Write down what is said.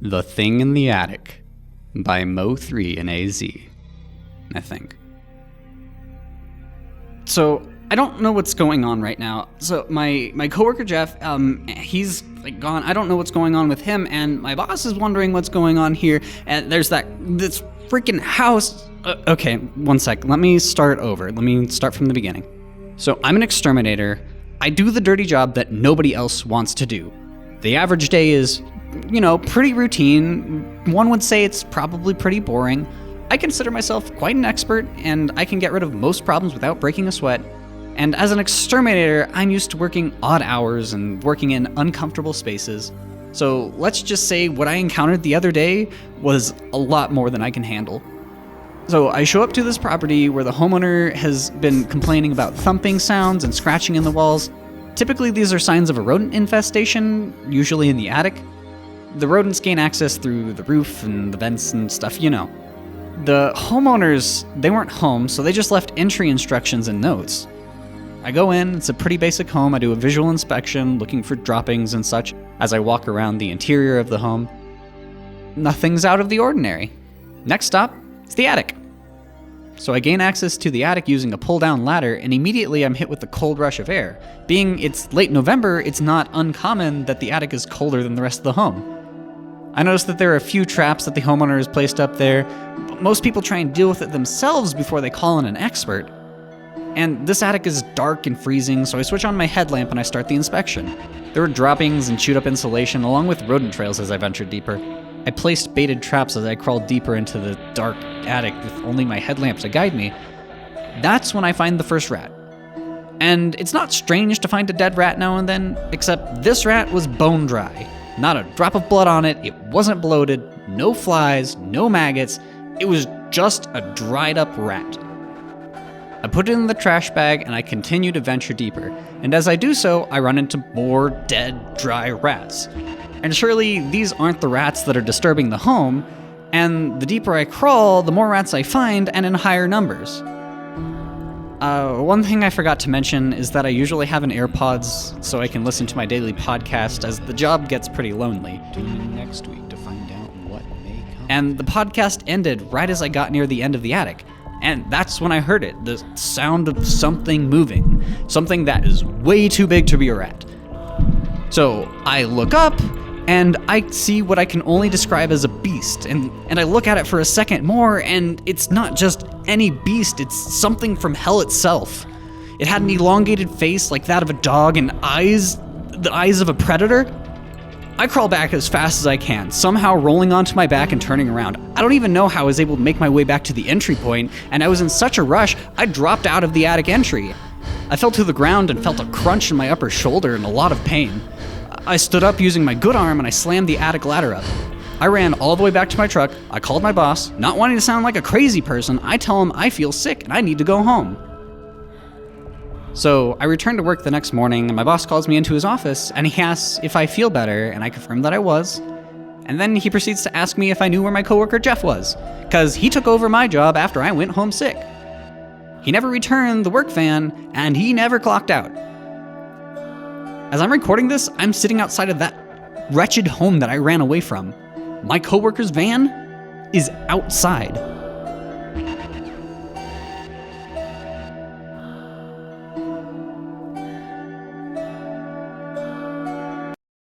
The Thing in the Attic by Mo3 and AZ, I think. So, I don't know what's going on right now. So, my coworker Jeff, he's gone. I don't know what's going on with him, and my boss is wondering what's going on here, and there's this freaking house. Okay, one sec. Let me start over. Let me start from the beginning. So, I'm an exterminator. I do the dirty job that nobody else wants to do. The average day is, pretty routine. One would say it's probably pretty boring. I consider myself quite an expert, and I can get rid of most problems without breaking a sweat. And as an exterminator, I'm used to working odd hours and working in uncomfortable spaces. So let's just say what I encountered the other day was a lot more than I can handle. So I show up to this property where the homeowner has been complaining about thumping sounds and scratching in the walls. Typically, these are signs of a rodent infestation, usually in the attic. The rodents gain access through the roof and the vents and stuff, The homeowners, they weren't home, so they just left entry instructions and notes. I go in, it's a pretty basic home. I do a visual inspection, looking for droppings and such as I walk around the interior of the home. Nothing's out of the ordinary. Next stop is the attic. So I gain access to the attic using a pull-down ladder, and immediately I'm hit with the cold rush of air. Being it's late November, it's not uncommon that the attic is colder than the rest of the home. I noticed that there are a few traps that the homeowner has placed up there, but most people try and deal with it themselves before they call in an expert. And this attic is dark and freezing, so I switch on my headlamp and I start the inspection. There were droppings and chewed-up insulation, along with rodent trails as I ventured deeper. I placed baited traps as I crawled deeper into the dark attic with only my headlamp to guide me. That's when I find the first rat. And it's not strange to find a dead rat now and then, except this rat was bone dry. Not a drop of blood on it, it wasn't bloated, no flies, no maggots, it was just a dried up rat. I put it in the trash bag and I continue to venture deeper, and as I do so, I run into more dead, dry rats. And surely these aren't the rats that are disturbing the home, and the deeper I crawl, the more rats I find, and in higher numbers. One thing I forgot to mention is that I usually have an AirPods so I can listen to my daily podcast as the job gets pretty lonely. Tune in next week to find out what may come. And the podcast ended right as I got near the end of the attic. And that's when I heard it, the sound of something moving. Something that is way too big to be a rat. So I look up, and I see what I can only describe as a beast, and I look at it for a second more, and it's not just any beast, it's something from hell itself. It had an elongated face like that of a dog and the eyes of a predator. I crawl back as fast as I can, somehow rolling onto my back and turning around. I don't even know how I was able to make my way back to the entry point, and I was in such a rush, I dropped out of the attic entry. I fell to the ground and felt a crunch in my upper shoulder and a lot of pain. I stood up using my good arm and I slammed the attic ladder up. I ran all the way back to my truck, I called my boss, not wanting to sound like a crazy person, I tell him I feel sick and I need to go home. So I returned to work the next morning and my boss calls me into his office and he asks if I feel better, and I confirmed that I was. And then he proceeds to ask me if I knew where my coworker Jeff was, because he took over my job after I went home sick. He never returned the work van and he never clocked out. As I'm recording this, I'm sitting outside of that wretched home that I ran away from. My coworker's van is outside.